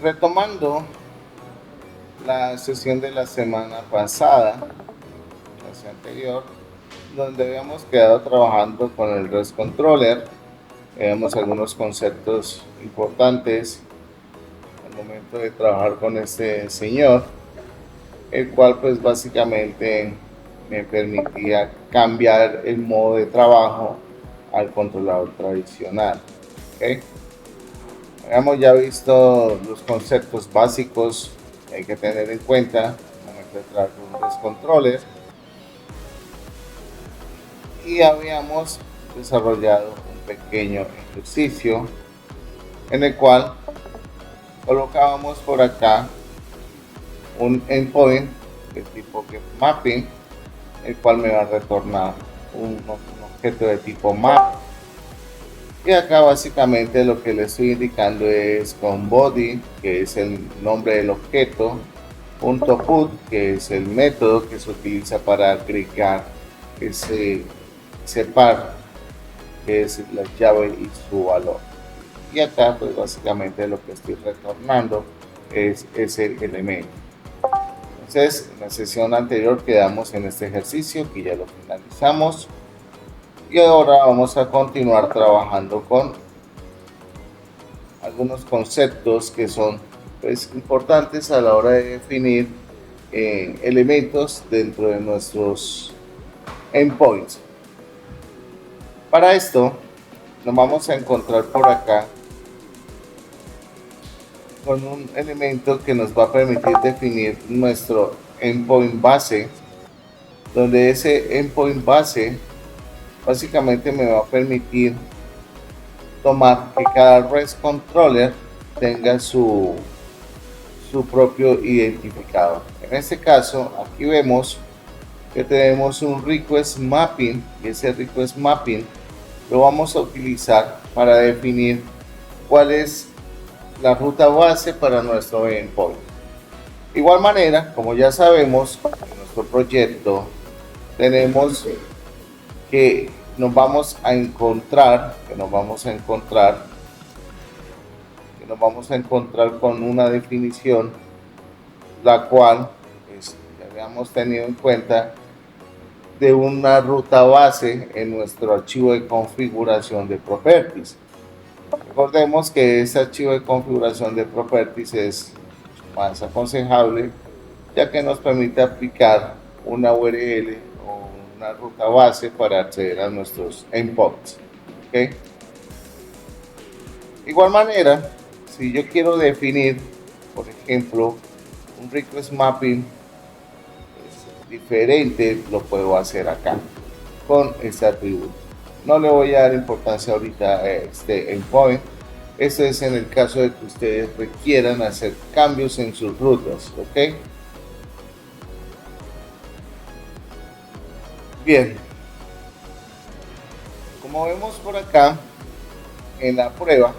Retomando la sesión de la semana pasada, la sesión anterior, donde habíamos quedado trabajando con el REST Controller, veíamos algunos conceptos importantes al momento de trabajar con este señor, el cual pues básicamente me permitía cambiar el modo de trabajo al controlador tradicional. ¿Okay? Habíamos ya visto los conceptos básicos que hay que tener en cuenta al momento de trabajar con un REST Controller y habíamos desarrollado un pequeño ejercicio en el cual colocábamos por acá un endpoint de tipo getMapping, el cual me va a retornar un objeto de tipo map. Y acá básicamente lo que le estoy indicando es con body, que es el nombre del objeto, .put, que es el método que se utiliza para agregar ese par, que es la llave y su valor. Y acá pues básicamente lo que estoy retornando es ese elemento. Entonces, en la sesión anterior quedamos en este ejercicio que ya lo finalizamos y ahora vamos a continuar trabajando con algunos conceptos que son pues, importantes a la hora de definir elementos dentro de nuestros endpoints. Para esto nos vamos a encontrar por acá con un elemento que nos va a permitir definir nuestro endpoint base, donde ese endpoint base básicamente me va a permitir tomar que cada REST controller tenga su propio identificador. En este caso, aquí vemos que tenemos un request mapping y ese request mapping lo vamos a utilizar para definir cuál es la ruta base para nuestro endpoint. De igual manera, como ya sabemos, en nuestro proyecto tenemos que nos vamos a encontrar con una definición la cual pues, ya habíamos tenido en cuenta de una ruta base en nuestro archivo de configuración de properties. Recordemos que este archivo de configuración de properties es más aconsejable ya que nos permite aplicar una URL o una ruta base para acceder a nuestros endpoints. ¿Okay? De igual manera, si yo quiero definir, por ejemplo, un request mapping diferente, lo puedo hacer acá con este atributo. No le voy a dar importancia ahorita a este endpoint. Esto es en el caso de que ustedes requieran hacer cambios en sus rutas, ¿ok? Bien, como vemos por acá en la prueba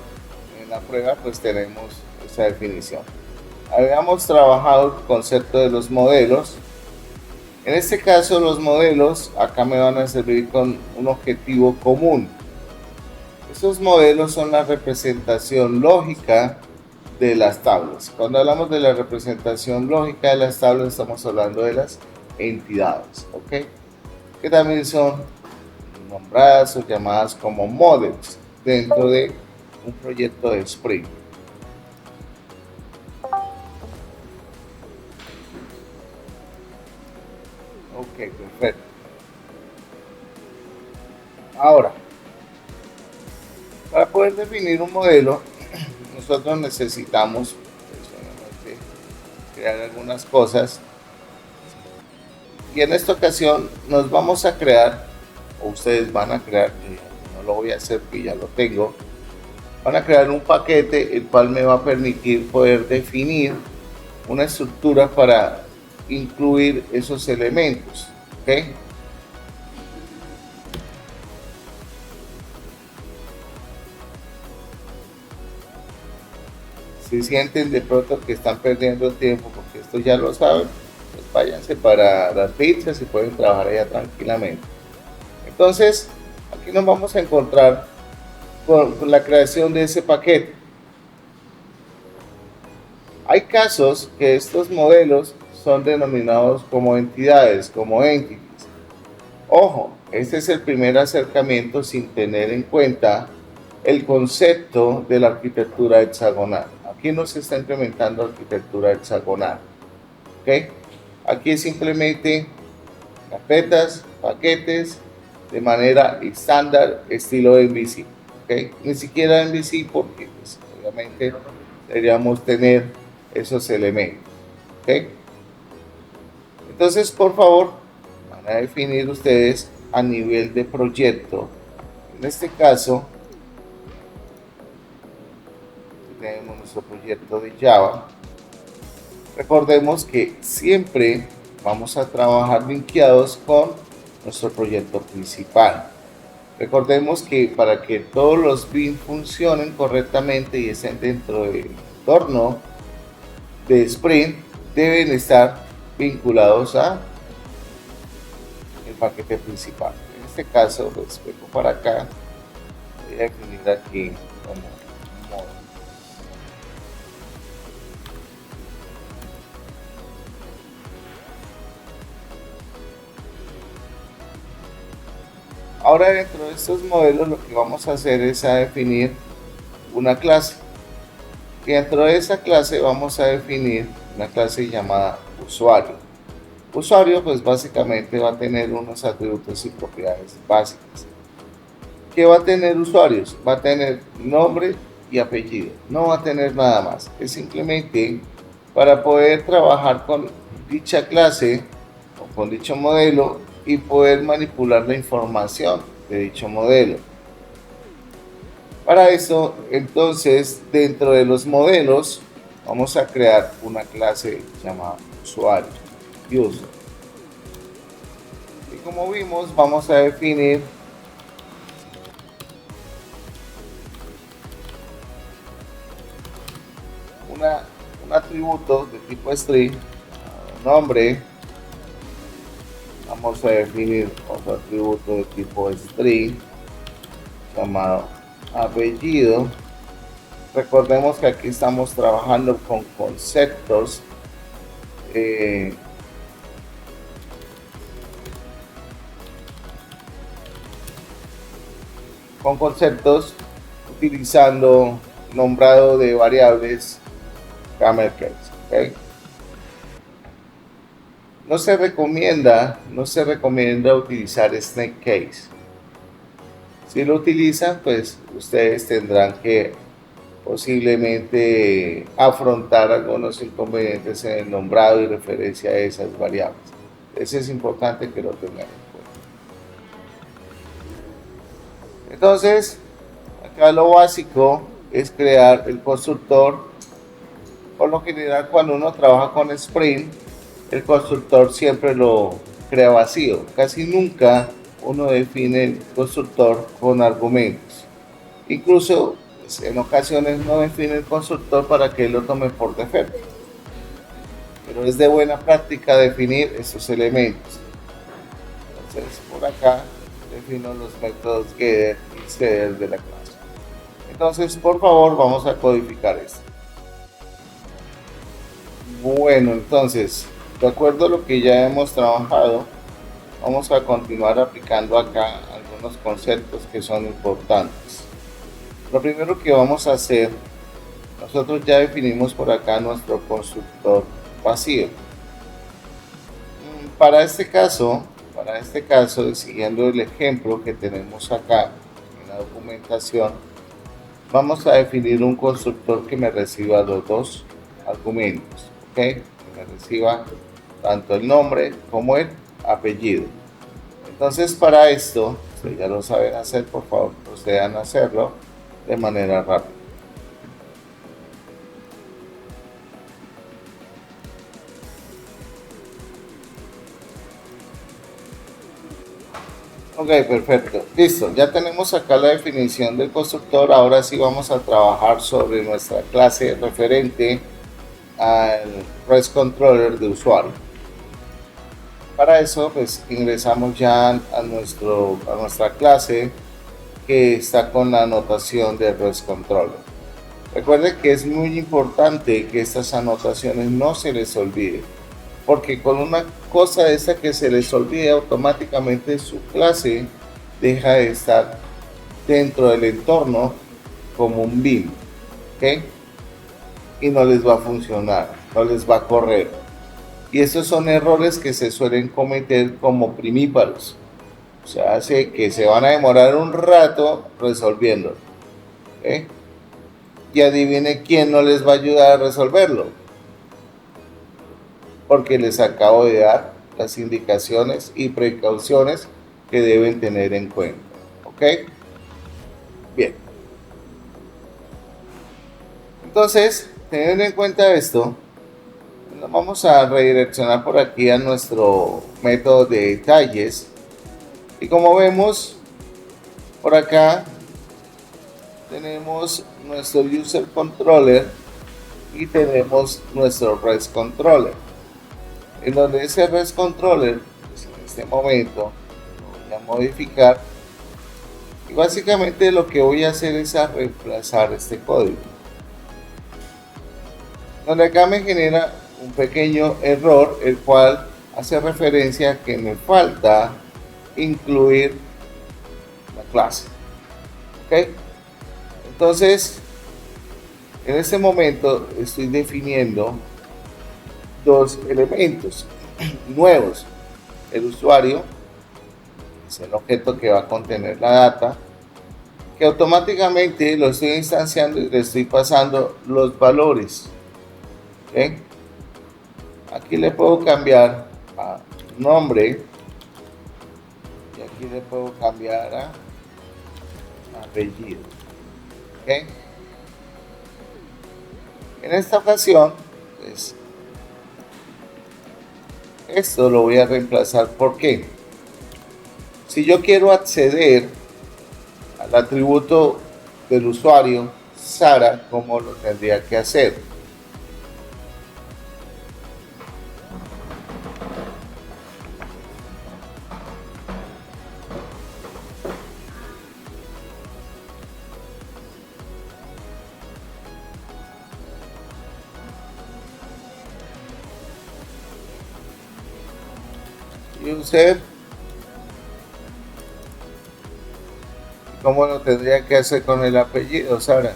pues tenemos esta definición. Habíamos trabajado el concepto de los modelos. En este caso los modelos acá me van a servir con un objetivo común. Estos modelos son la representación lógica de las tablas. Cuando hablamos de la representación lógica de las tablas estamos hablando de las entidades, ¿ok? Que también son nombradas o llamadas como models dentro de un proyecto de Spring. Ok, perfecto. Ahora, para poder definir un modelo, nosotros necesitamos pues, crear algunas cosas. Y en esta ocasión nos vamos a crear, o ustedes van a crear, no lo voy a hacer porque ya lo tengo, van a crear un paquete el cual me va a permitir poder definir una estructura para incluir esos elementos. ¿Okay? Si sienten de pronto que están perdiendo tiempo porque esto ya lo saben, pues váyanse para las pizzas y pueden trabajar allá tranquilamente. Entonces, aquí nos vamos a encontrar con la creación de ese paquete. Hay casos que estos modelos son denominados como entidades, como entities. Ojo, este es el primer acercamiento sin tener en cuenta el concepto de la arquitectura hexagonal. Aquí no se está implementando arquitectura hexagonal. ¿Ok? Aquí es simplemente carpetas, paquetes, de manera estándar, estilo MVC. ¿Ok? Ni siquiera MVC porque pues, obviamente deberíamos tener esos elementos. ¿Ok? Entonces, por favor, van a definir ustedes a nivel de proyecto. En este caso, tenemos nuestro proyecto de Java. Recordemos que siempre vamos a trabajar linkeados con nuestro proyecto principal. Recordemos que para que todos los bins funcionen correctamente y estén dentro del entorno de Spring, deben estar vinculados a el paquete principal. En este caso, pues vengo para acá, voy a definir aquí como modo. Ahora dentro de estos modelos lo que vamos a hacer es a definir una clase. Y dentro de esa clase vamos a definir una clase llamada usuario. Usuario pues básicamente va a tener unos atributos y propiedades básicas. ¿Qué va a tener usuarios? Va a tener nombre y apellido. No va a tener nada más. Es simplemente para poder trabajar con dicha clase o con dicho modelo y poder manipular la información de dicho modelo. Para eso, entonces, dentro de los modelos, vamos a crear una clase llamada usuario, user. Y como vimos, vamos a definir un atributo de tipo string, nombre. Vamos a definir otro atributo de tipo string llamado apellido. Recordemos que aquí estamos trabajando con conceptos utilizando nombrado de variables camel case. ¿Okay? No se recomienda utilizar snake case. Si lo utilizan, pues ustedes tendrán que posiblemente afrontar algunos inconvenientes en el nombrado y referencia a esas variables. Eso es importante que lo tengan en cuenta. Entonces, acá lo básico es crear el constructor. Por lo general, cuando uno trabaja con Spring, el constructor siempre lo crea vacío. Casi nunca uno define el constructor con argumentos. Incluso pues, en ocasiones no define el constructor para que él lo tome por defecto. Pero es de buena práctica definir estos elementos. Entonces por acá defino los métodos getter y setter de la clase. Entonces por favor vamos a codificar esto. Bueno, entonces de acuerdo a lo que ya hemos trabajado, vamos a continuar aplicando acá algunos conceptos que son importantes. Lo primero que vamos a hacer, nosotros ya definimos por acá nuestro constructor vacío. Para este caso, siguiendo el ejemplo que tenemos acá en la documentación, vamos a definir un constructor que me reciba los dos argumentos, ¿ok? Que me reciba tanto el nombre como el apellido. Entonces para esto, si ya lo saben hacer, por favor procedan a hacerlo de manera rápida. Ok, perfecto. Listo, ya tenemos acá la definición del constructor. Ahora sí vamos a trabajar sobre nuestra clase referente al REST controller de usuario. Para eso, pues ingresamos ya a nuestra clase que está con la anotación de REST controller. Recuerde que es muy importante que estas anotaciones no se les olvide, porque con una cosa de esta que se les olvide, automáticamente su clase deja de estar dentro del entorno como un BIM, ¿ok? Y no les va a funcionar, no les va a correr. Y estos son errores que se suelen cometer como primíparos. O sea, hace que se van a demorar un rato resolviendo. ¿Ok? Y adivine quién no les va a ayudar a resolverlo. Porque les acabo de dar las indicaciones y precauciones que deben tener en cuenta. ¿Ok? Bien. Entonces, teniendo en cuenta esto, vamos a redireccionar por aquí a nuestro método de detalles. Y como vemos, por acá tenemos nuestro user controller y tenemos nuestro REST controller. En donde ese REST controller, pues en este momento, lo voy a modificar. Y básicamente lo que voy a hacer es a reemplazar este código. Donde acá me genera un pequeño error, el cual hace referencia a que me falta incluir la clase. ¿Ok? Entonces, en este momento estoy definiendo dos elementos nuevos. El usuario es el objeto que va a contener la data, que automáticamente lo estoy instanciando y le estoy pasando los valores. ¿Okay? Aquí le puedo cambiar a nombre y aquí le puedo cambiar a apellido. ¿Okay? En esta ocasión, pues, esto lo voy a reemplazar. ¿Por qué? Si yo quiero acceder al atributo del usuario Sara, ¿cómo lo tendría que hacer? User, ¿cómo lo tendría que hacer con el apellido, Sara?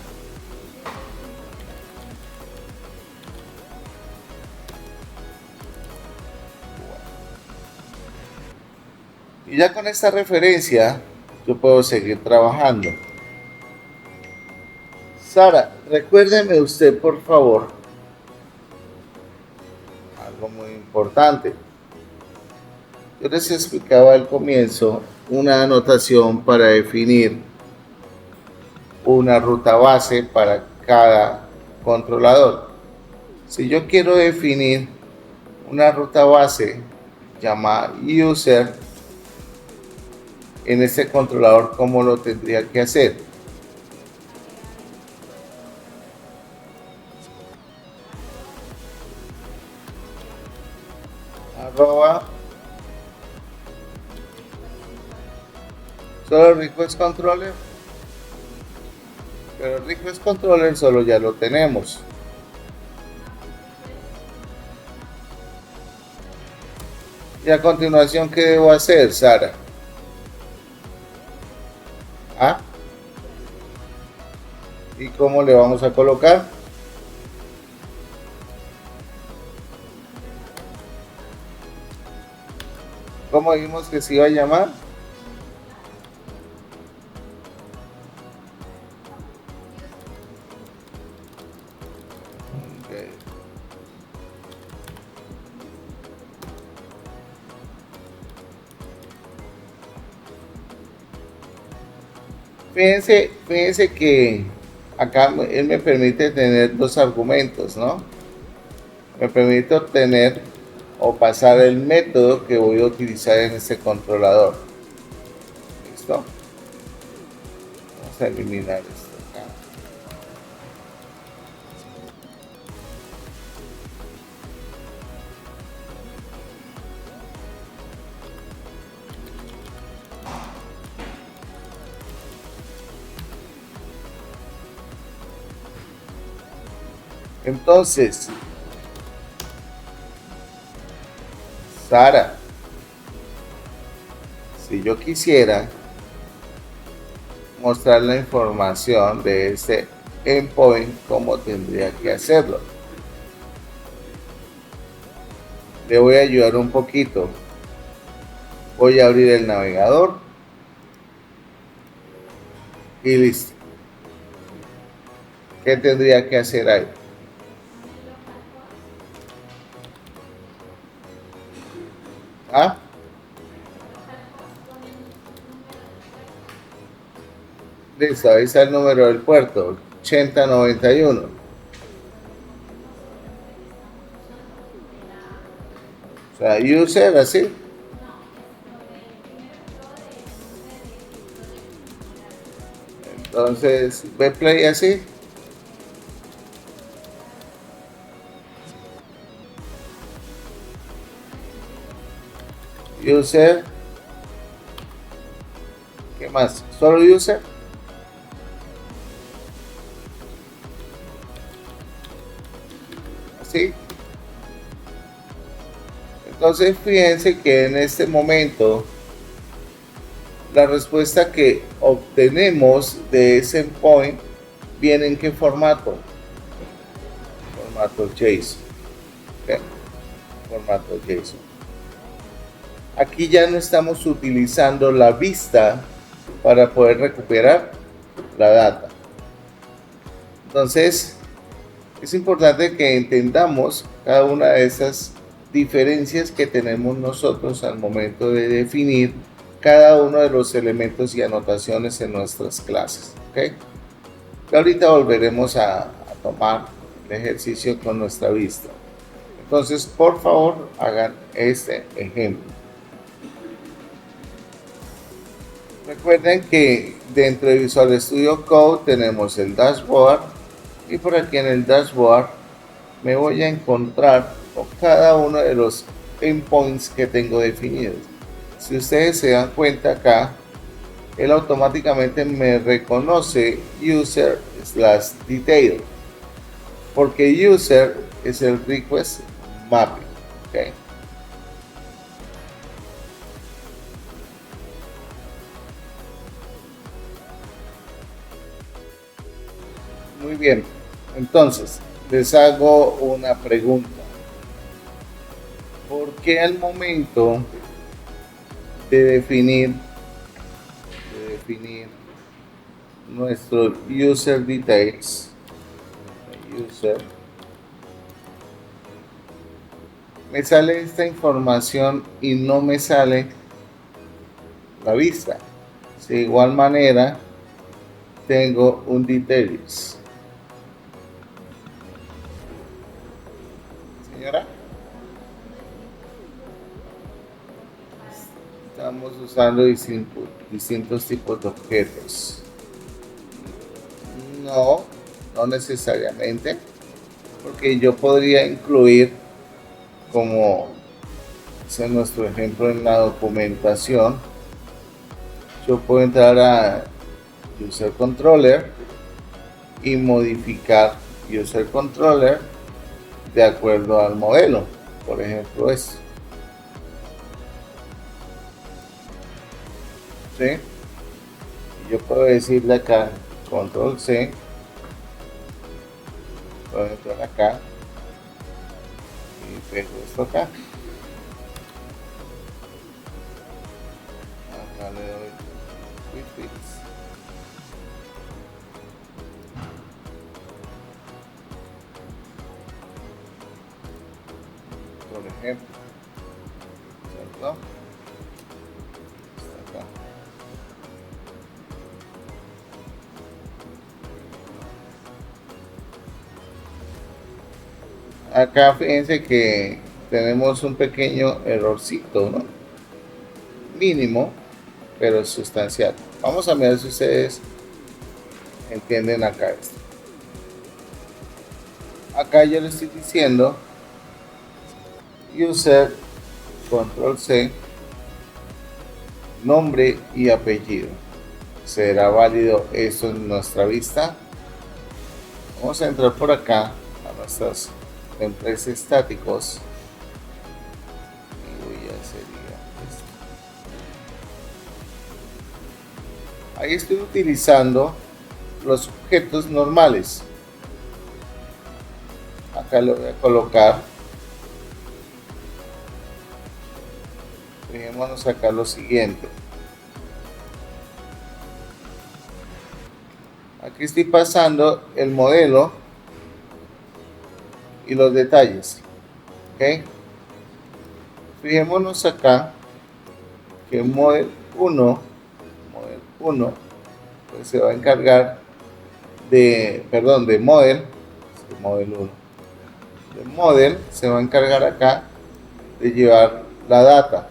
Y ya con esta referencia yo puedo seguir trabajando. Sara, recuérdeme usted, por favor, algo muy importante. Yo les explicaba al comienzo una anotación para definir una ruta base para cada controlador. Si yo quiero definir una ruta base llamada user en este controlador, ¿cómo lo tendría que hacer? Arroba solo request controller, pero request controller solo ya lo tenemos. Y a continuación, ¿qué debo hacer, Sara? ¿Ah? ¿Y cómo le vamos a colocar? ¿Cómo dijimos que se iba a llamar? Okay. Fíjense que acá él me permite tener dos argumentos, ¿no? Me permite obtener o pasar el método que voy a utilizar en este controlador. ¿Listo? Vamos a eliminar esto acá. Entonces, Sara, si yo quisiera mostrar la información de este endpoint, ¿cómo tendría que hacerlo? Le voy a ayudar un poquito. Voy a abrir el navegador y listo. ¿Qué tendría que hacer ahí? ¿Ah? Listo, ahí está el número del puerto, 8091. O sea, user así. Entonces, ve play así. User. ¿Qué más? ¿Solo user? Así. Entonces, fíjense que en este momento la respuesta que obtenemos de ese endpoint viene en qué formato? Formato JSON. ¿Okay? Formato JSON. Aquí ya no estamos utilizando la vista para poder recuperar la data. Entonces, es importante que entendamos cada una de esas diferencias que tenemos nosotros al momento de definir cada uno de los elementos y anotaciones en nuestras clases. ¿Okay? Y ahorita volveremos a tomar el ejercicio con nuestra vista. Entonces, por favor, hagan este ejemplo. Recuerden que dentro de Visual Studio Code tenemos el dashboard y por aquí en el dashboard me voy a encontrar con cada uno de los endpoints que tengo definidos. Si ustedes se dan cuenta acá, él automáticamente me reconoce user/detail porque user es el request mapping. ¿Okay? Muy bien, entonces les hago una pregunta. ¿Por qué al momento de definir nuestro user details, me sale esta información y no me sale la vista? De igual manera, tengo un details. Señora, estamos usando distintos tipos de objetos. No, no necesariamente, porque yo podría incluir, como es nuestro ejemplo en la documentación, yo puedo entrar a user controller y modificar user controller de acuerdo al modelo. Por ejemplo, esto. ¿Sí? Yo puedo decirle acá control C, puedo entrar acá y pego esto acá. Acá le doy quick fix. Por ejemplo, ¿cierto? Está acá. Acá fíjense que tenemos un pequeño errorcito, ¿no? Mínimo, pero sustancial. Vamos a ver si ustedes entienden acá esto. Acá yo le estoy diciendo user control C, nombre y apellido. ¿Será válido esto en nuestra vista? Vamos a entrar por acá a nuestros templates estáticos. Y ya sería esto. Ahí estoy utilizando los objetos normales. Acá lo voy a colocar. Fijémonos acá lo siguiente. Aquí estoy pasando el modelo y los detalles. ¿Ok? Fijémonos acá que model 1 pues se va a encargar de, perdón, de model 1. De model se va a encargar acá de llevar la data.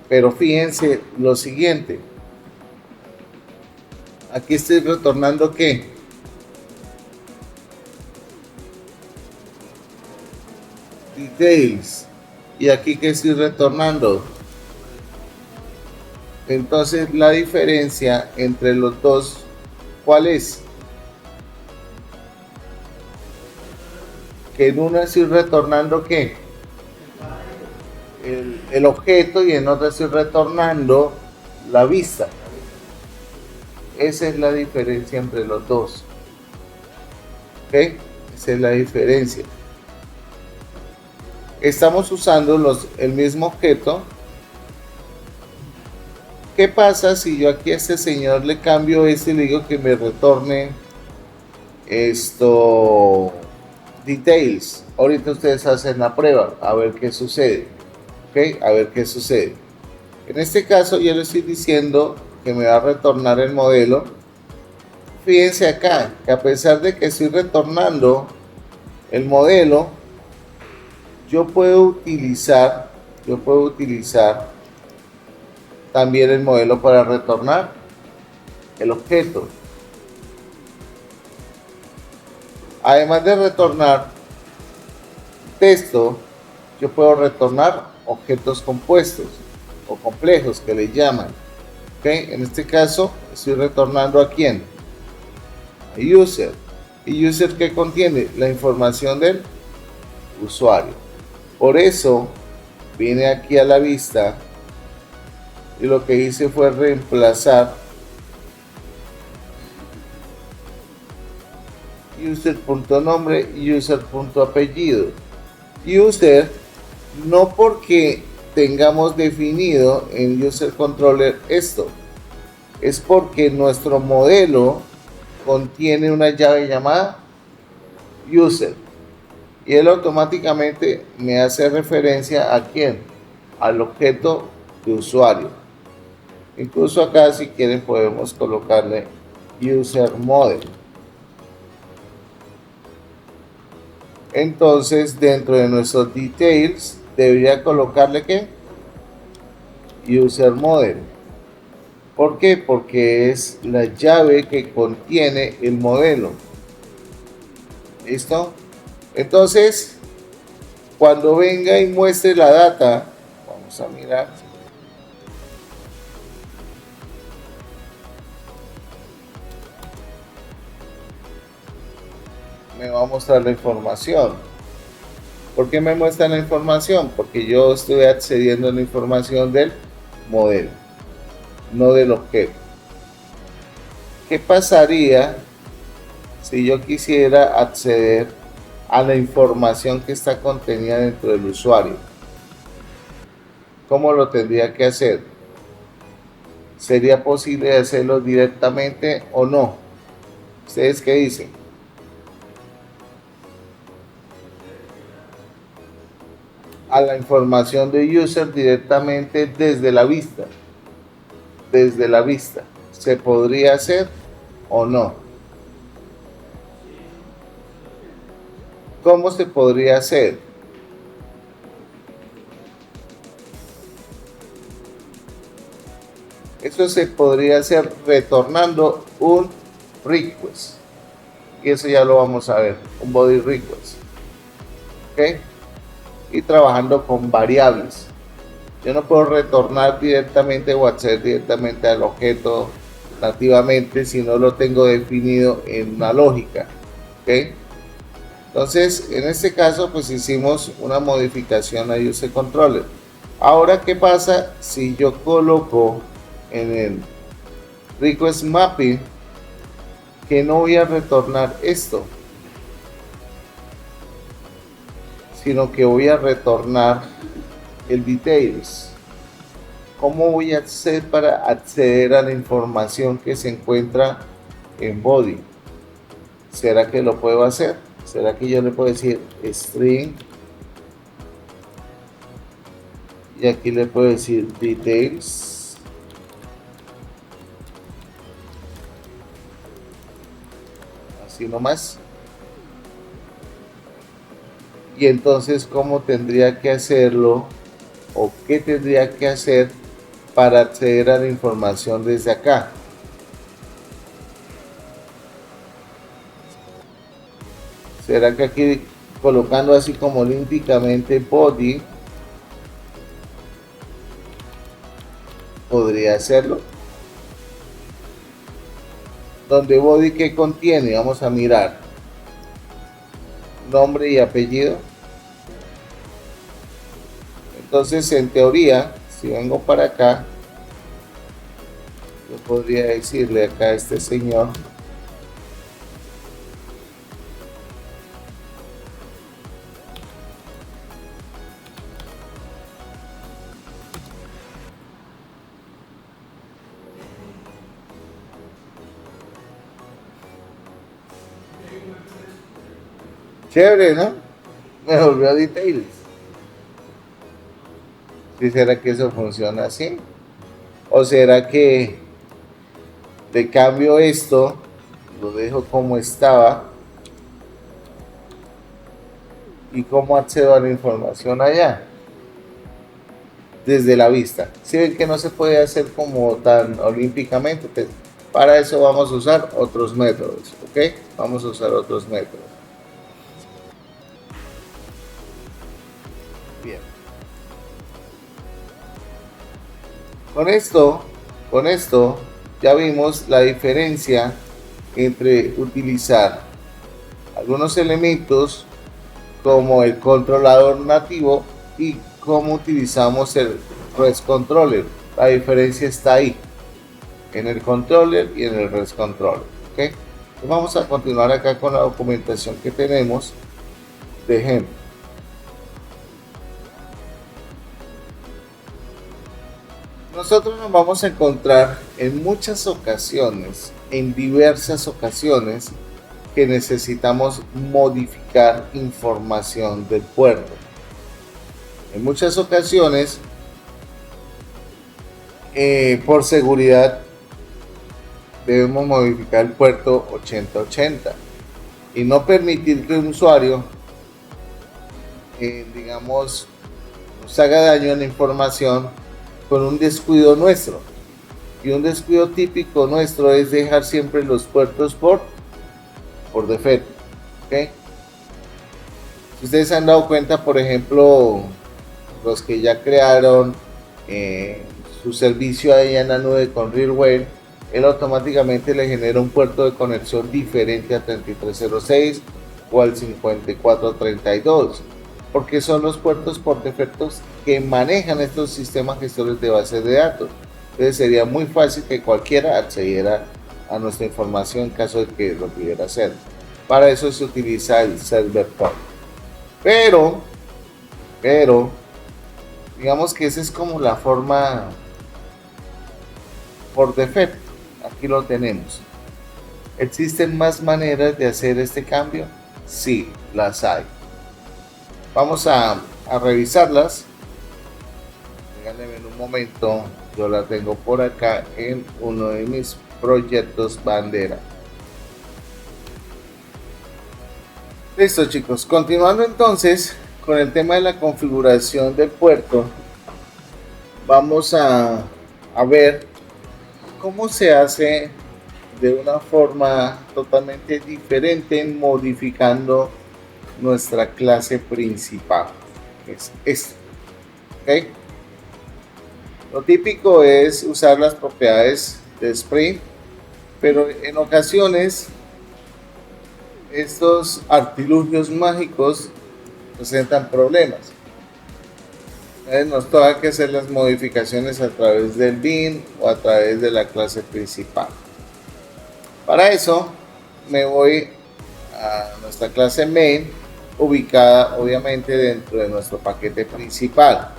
Pero fíjense lo siguiente. Aquí estoy retornando ¿qué? Details. Y aquí que estoy retornando. Entonces la diferencia entre los dos, ¿cuál es? Que en una estoy retornando ¿qué? El objeto, y en otra estoy retornando la vista. Esa es la diferencia entre los dos. ¿Ok? Esa es la diferencia. Estamos usando el mismo objeto. ¿Qué pasa si yo aquí a este señor le cambio y le digo que me retorne esto, details? Ahorita ustedes hacen la prueba, a ver qué sucede. ¿Ok? A ver qué sucede. En este caso yo le estoy diciendo que me va a retornar el modelo. Fíjense acá, que a pesar de que estoy retornando el modelo, yo puedo utilizar también el modelo para retornar el objeto. Además de retornar texto, yo puedo retornar objetos compuestos o complejos que le llaman. ¿Okay? En este caso estoy retornando ¿a quién? A user. ¿Y user qué contiene? La información del usuario. Por eso vine aquí a la vista y lo que hice fue reemplazar user.nombre y user.apellido. User, no porque tengamos definido en user controller esto, es porque nuestro modelo contiene una llave llamada user y él automáticamente me hace referencia a quién, al objeto de usuario. Incluso acá, si quieren, podemos colocarle user model. Entonces, dentro de nuestros details debería colocarle ¿qué? User model. ¿Por qué? Porque es la llave que contiene el modelo. ¿Listo? Entonces, cuando venga y muestre la data, vamos a mirar. Me va a mostrar la información. ¿Por qué me muestra la información? Porque yo estoy accediendo a la información del modelo, no del objeto. ¿Qué pasaría si yo quisiera acceder a la información que está contenida dentro del usuario? ¿Cómo lo tendría que hacer? ¿Sería posible hacerlo directamente o no? ¿Ustedes qué dicen? A la información de user directamente desde la vista. Desde la vista. ¿Se podría hacer o no? ¿Cómo se podría hacer? Eso se podría hacer retornando un request. Y eso ya lo vamos a ver, un body request. ¿Ok? Y trabajando con variables. Yo no puedo retornar directamente o acceder directamente al objeto nativamente si no lo tengo definido en una lógica. ¿Ok? Entonces, en este caso, pues hicimos una modificación a User Controller. Ahora, ¿qué pasa si yo coloco en el Request Mapping que no voy a retornar esto, sino que voy a retornar el Details? ¿Cómo voy a hacer para acceder a la información que se encuentra en Body? ¿Será que lo puedo hacer? ¿Será que yo le puedo decir string y aquí le puedo decir details? Así nomás. Y entonces, ¿cómo tendría que hacerlo? ¿O qué tendría que hacer para acceder a la información desde acá? ¿Será que aquí colocando así como olímpicamente body podría hacerlo? Donde body, ¿qué contiene? Vamos a mirar. Nombre y apellido. Entonces, en teoría, si vengo para acá, yo podría decirle acá a este señor chévere, ¿no? Me volvió a details. ¿Sí será que eso funciona así? ¿O será que le cambio esto, lo dejo como estaba y cómo accedo a la información allá? Desde la vista. Si ven que no se puede hacer como tan olímpicamente, pues para eso vamos a usar otros métodos, ¿ok? Vamos a usar otros métodos. Bien. Con esto ya vimos la diferencia entre utilizar algunos elementos como el controlador nativo y cómo utilizamos el REST controller. La diferencia está ahí, en el controller y en el REST controller. ¿Okay? Vamos a continuar acá con la documentación que tenemos de ejemplo. Nosotros nos vamos a encontrar en muchas ocasiones, en diversas ocasiones, que necesitamos modificar información del puerto. En muchas ocasiones, por seguridad, debemos modificar el puerto 8080 y no permitir que un usuario, digamos, nos haga daño en la información con un descuido nuestro. Y un descuido típico nuestro es dejar siempre los puertos por defecto. ¿Okay? Si ustedes se han dado cuenta, por ejemplo, los que ya crearon su servicio ahí en la nube con RealWare, él automáticamente le genera un puerto de conexión diferente a 3306 o al 5432, porque son los puertos por defecto que manejan estos sistemas gestores de bases de datos. Entonces sería muy fácil que cualquiera accediera a nuestra información en caso de que lo pudiera hacer. Para eso se utiliza el server port. Pero, digamos que esa es como la forma por defecto. Aquí lo tenemos. ¿Existen más maneras de hacer este cambio? Sí, las hay. Vamos a revisarlas. Déjenme un momento. Yo la tengo por acá en uno de mis proyectos bandera. Listo, chicos. Continuando entonces con el tema de la configuración del puerto, vamos a ver cómo se hace de una forma totalmente diferente, modificando nuestra clase principal, que es esta. ¿Okay? Lo típico es usar las propiedades de Spring, pero en ocasiones estos artilugios mágicos presentan problemas. Entonces nos toca que hacer las modificaciones a través del bin o a través de la clase principal. Para eso me voy a nuestra clase main, ubicada obviamente dentro de nuestro paquete principal.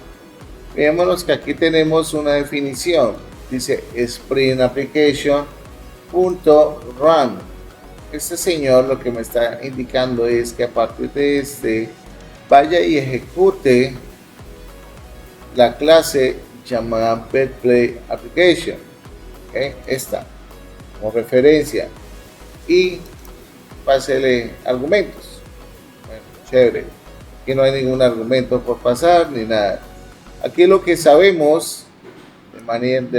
Veámonos que aquí tenemos una definición, dice Spring Application.run. Este señor lo que me está indicando es que a partir de este vaya y ejecute la clase llamada BetPlay Application, ¿okay? Esta como referencia, y pásele argumentos. Bueno, chévere, aquí no hay ningún argumento por pasar ni nada. Aquí lo que sabemos de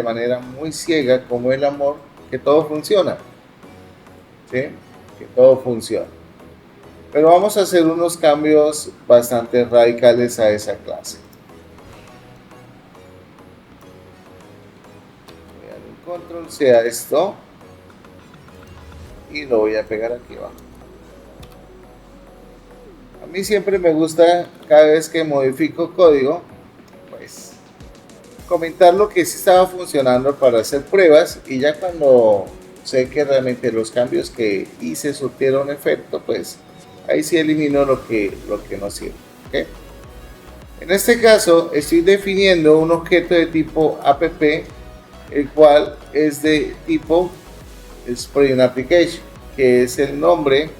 manera muy ciega, como el amor, que todo funciona, ¿sí? Que todo funciona. Pero vamos a hacer unos cambios bastante radicales a esa clase. Voy a dar un control C a esto y lo voy a pegar aquí abajo. A mí siempre me gusta, cada vez que modifico código, pues comentar lo que sí estaba funcionando para hacer pruebas, y ya cuando sé que realmente los cambios que hice surtieron efecto, pues ahí sí elimino lo que no sirve, ¿okay? En este caso estoy definiendo un objeto de tipo app, el cual es de tipo Spring Application, que es el nombre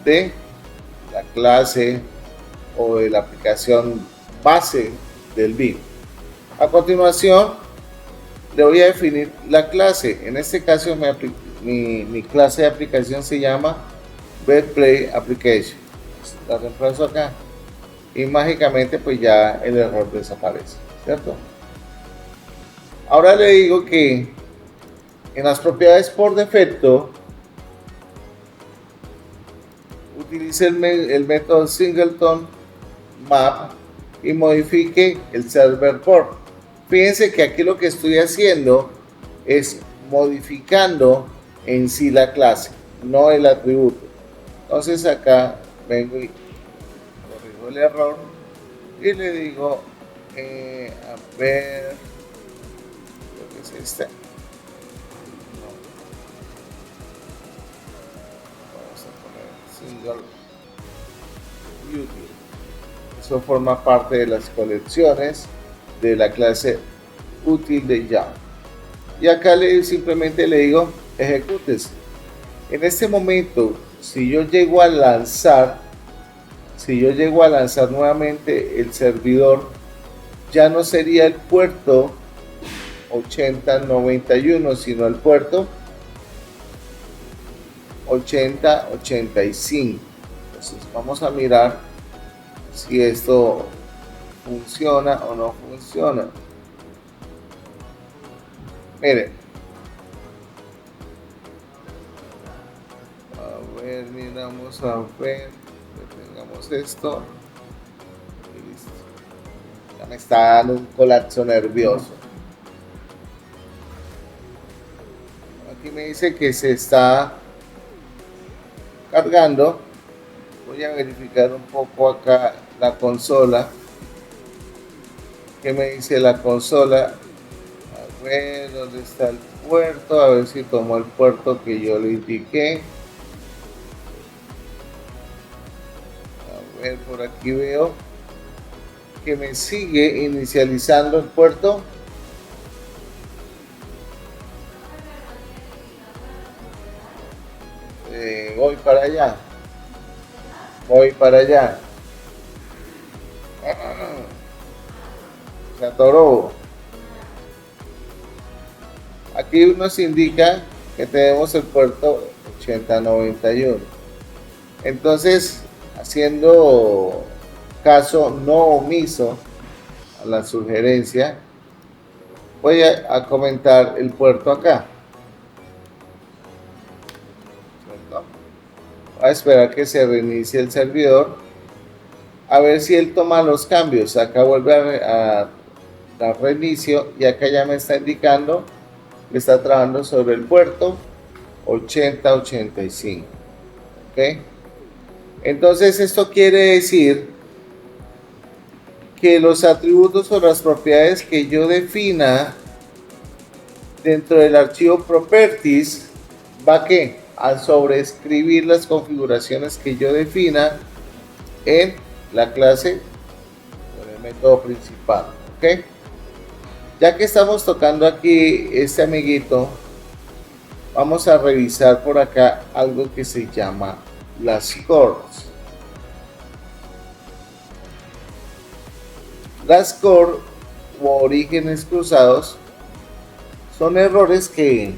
de la clase o de la aplicación base del bin. A continuación le voy a definir la clase. En este caso mi clase de aplicación se llama BetPlay Application. La reemplazo acá y mágicamente pues ya el error desaparece, ¿cierto? Ahora le digo que en las propiedades por defecto utilice el método singleton map y modifique el server port. Fíjense que aquí lo que estoy haciendo es modificando en sí la clase, no el atributo. Entonces acá vengo y corrijo el error y le digo a ver, creo que es este. Single util. Eso forma parte de las colecciones de la clase útil de Java. Y acá simplemente le digo ejecutes. En este momento, si yo llego a lanzar nuevamente el servidor, ya no sería el puerto 8091, sino el puerto 8085. Entonces vamos a mirar si esto funciona o no funciona. Miren, a ver, miramos a ver, tengamos esto y listo. Ya me está dando un colapso nervioso. Aquí me dice que se está cargando. Voy a verificar un poco acá la consola. ¿Qué me dice la consola? A ver dónde está el puerto, a ver si tomó el puerto que yo le indiqué. A ver, por aquí veo que me sigue inicializando el puerto. Voy para allá. Se atoró. Aquí nos indica que tenemos el puerto 8091. Entonces, haciendo caso no omiso a la sugerencia, voy a comentar el puerto acá. Voy a esperar que se reinicie el servidor, a ver si él toma los cambios. Acá vuelve a dar reinicio y acá ya me está indicando que está trabajando sobre el puerto 8085. ¿Ok? Entonces esto quiere decir que los atributos o las propiedades que yo defina dentro del archivo properties va a sobreescribir las configuraciones que yo defina en la clase con el método principal, ¿ok? Ya que estamos tocando aquí este amiguito, vamos a revisar por acá algo que se llama las cores. Las cores o orígenes cruzados son errores que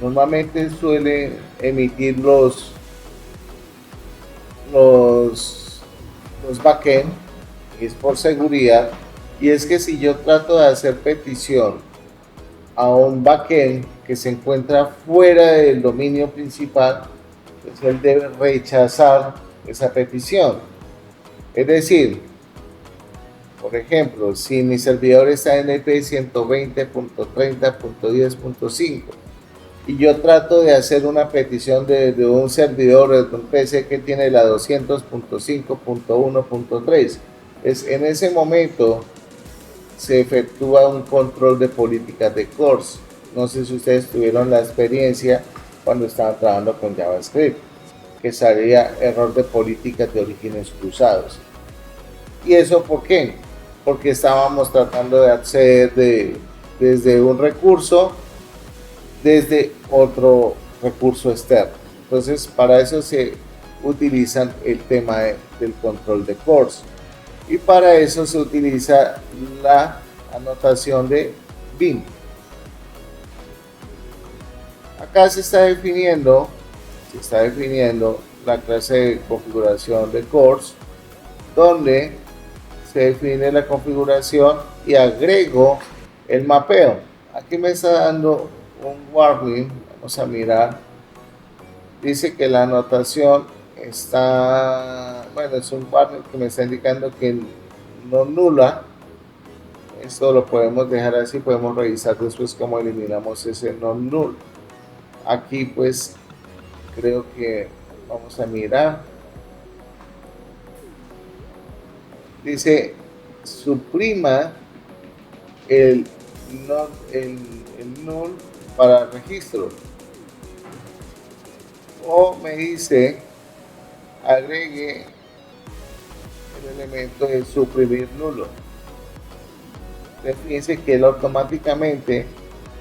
normalmente suelen emitir los backend, es por seguridad, y es que si yo trato de hacer petición a un backend que se encuentra fuera del dominio principal, pues él debe rechazar esa petición. Es decir, por ejemplo, si mi servidor está en IP 120.30.10.5 y yo trato de hacer una petición de un servidor de un PC que tiene la 200.5.1.3, pues en ese momento se efectúa un control de políticas de cores. No sé si ustedes tuvieron la experiencia cuando estaban trabajando con JavaScript, que salía error de políticas de orígenes cruzados. ¿Y eso por qué? Porque estábamos tratando de acceder desde un recurso, desde otro recurso externo. Entonces, para eso se utilizan el tema del control de cores. Y para eso se utiliza la anotación de bin. Acá se está definiendo la clase de configuración de cores, donde se define la configuración y agrego el mapeo. Aquí me está dando un warning, vamos a mirar. Dice que la anotación está, bueno, es un warning que me está indicando que no nula. Esto lo podemos dejar así, podemos revisar después cómo eliminamos ese no null. Aquí pues creo que vamos a mirar. Dice suprima el null para registro, o me dice agregue el elemento de suprimir nulo. Fíjense que él automáticamente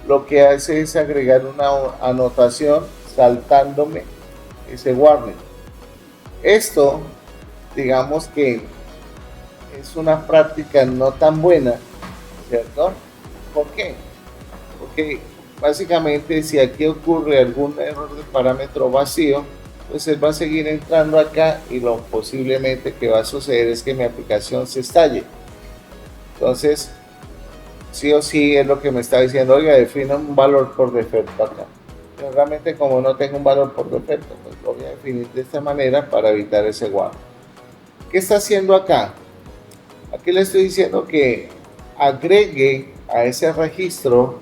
lo que hace es agregar una anotación saltándome ese warning. Esto, digamos que es una práctica no tan buena, ¿cierto? ¿Por qué? Porque básicamente si aquí ocurre algún error de parámetro vacío, pues él va a seguir entrando acá y lo posiblemente que va a suceder es que mi aplicación se estalle. Entonces, sí o sí es lo que me está diciendo, oiga, defina un valor por defecto acá. Pero realmente como no tengo un valor por defecto, pues lo voy a definir de esta manera para evitar ese warning. ¿Qué está haciendo acá? Aquí le estoy diciendo que agregue a ese registro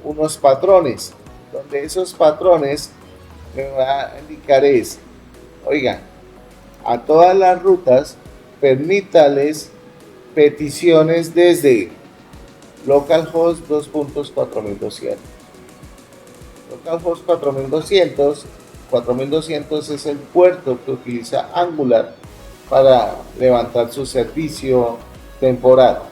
unos patrones, donde esos patrones me va a indicar es, oiga, a todas las rutas permítales peticiones desde localhost 2.4200. Localhost 4200 es el puerto que utiliza Angular para levantar su servicio temporal.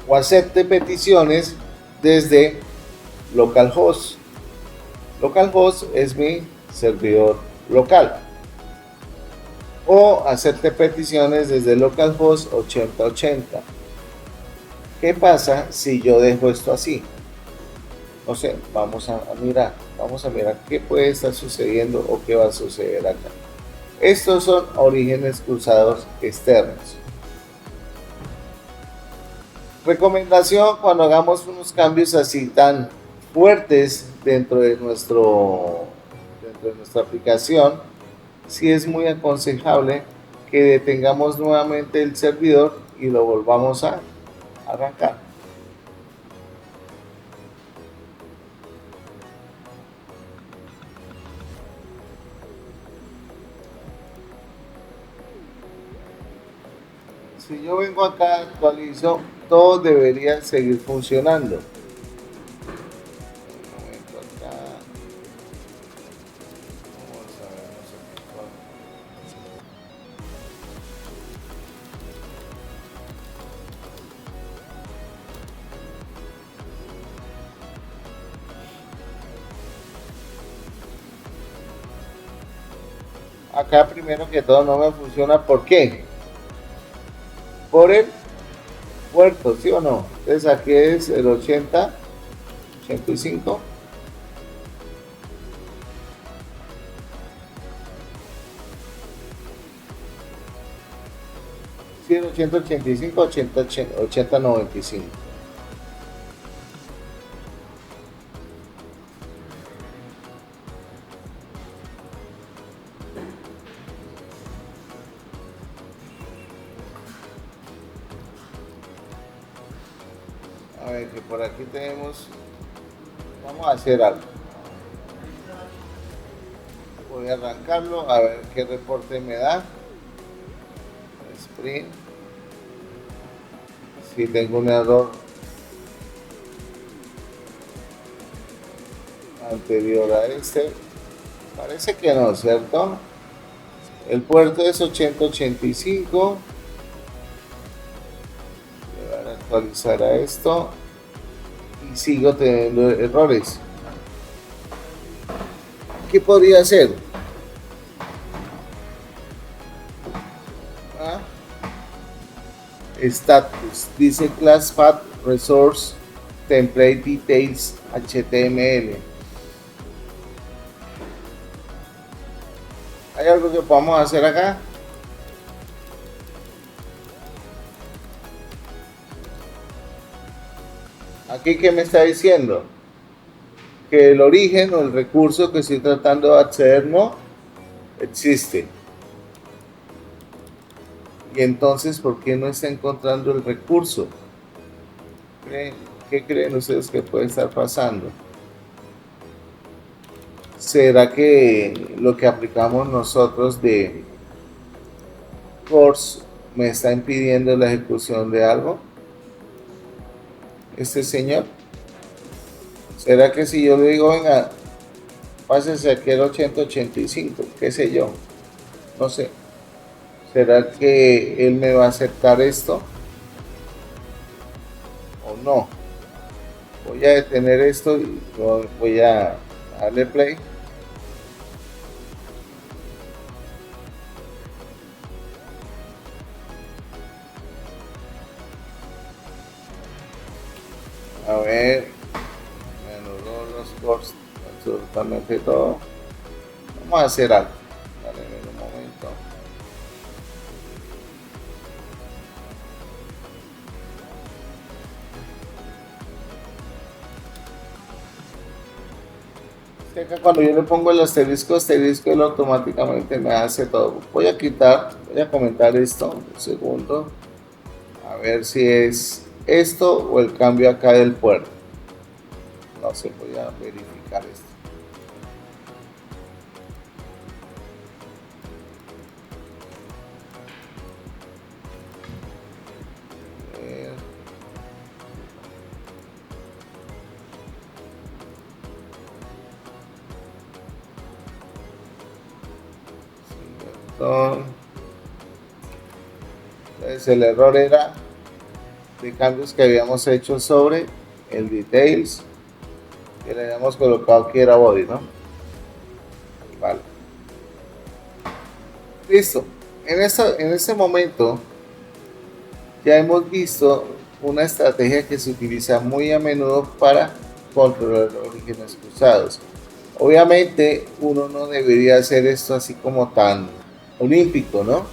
O acepte peticiones desde localhost. Localhost es mi servidor local. O acepte peticiones desde localhost 8080. ¿Qué pasa si yo dejo esto así? No sé, vamos a mirar qué puede estar sucediendo o qué va a suceder acá. Estos son orígenes cruzados externos. Recomendación cuando hagamos unos cambios así tan fuertes dentro de nuestra aplicación, sí es muy aconsejable que detengamos nuevamente el servidor y lo volvamos a arrancar. Si yo vengo acá, actualizo, todo debería seguir funcionando. Un momento acá. Vamos a ver, no sé qué. Acá primero que todo no me funciona. ¿Por qué? Por el puerto, ¿sí o no? Entonces aquí es el 80, 85. Sí, el 80, 85, 80, 80, 95. A ver, que por aquí tenemos. Vamos a hacer algo. Voy a arrancarlo a ver qué reporte me da. Sprint. Si tengo un error anterior a este. Parece que no, ¿cierto? El puerto es 8085. Le voy a actualizar a esto. Y sigo teniendo errores. ¿Qué podría hacer? ¿Ah? Status. Dice Class Path Resource Template Details HTML. ¿Hay algo que podamos hacer acá? Aquí, ¿qué me está diciendo? Que el origen o el recurso que estoy tratando de acceder no existe. Y entonces, ¿por qué no está encontrando el recurso? ¿Qué creen ustedes que puede estar pasando? ¿Será que lo que aplicamos nosotros de course me está impidiendo la ejecución de algo? Este señor. ¿Será que si yo le digo, venga, pásese aquí el 8085, qué sé yo? No sé. ¿Será que él me va a aceptar esto? ¿O no? Voy a detener esto y voy a darle play. A ver, me anuló los courses, absolutamente todo. Vamos a hacer algo. Dale un momento. Acá cuando yo le pongo el asterisco, él automáticamente me hace todo. Voy a comentar esto, un segundo, a ver si es esto o el cambio acá del puerto. No sé, voy a verificar esto. Entonces el error era de cambios que habíamos hecho sobre el details, que le habíamos colocado que era body, ¿no? Vale. Listo. En este momento ya hemos visto una estrategia que se utiliza muy a menudo para controlar orígenes cruzados. Obviamente uno no debería hacer esto así como tan olímpico, ¿no?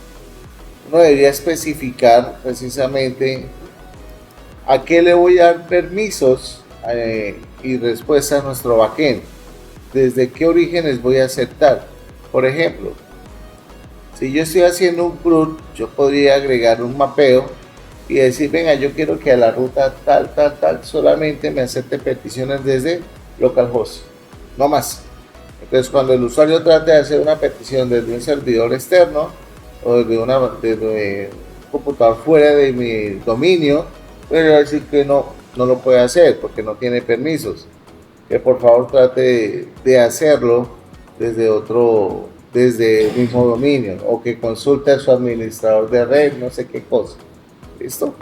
Uno debería especificar precisamente a qué le voy a dar permisos y respuesta a nuestro backend. Desde qué orígenes voy a aceptar. Por ejemplo, si yo estoy haciendo un CRUD, yo podría agregar un mapeo y decir, venga, yo quiero que a la ruta tal, tal, tal, solamente me acepte peticiones desde localhost, no más. Entonces, cuando el usuario trate de hacer una petición desde un servidor externo o desde computador fuera de mi dominio, pero decir que no lo puede hacer porque no tiene permisos. Que por favor trate de hacerlo desde el mismo dominio, o que consulte a su administrador de red, no sé qué cosa. ¿Listo?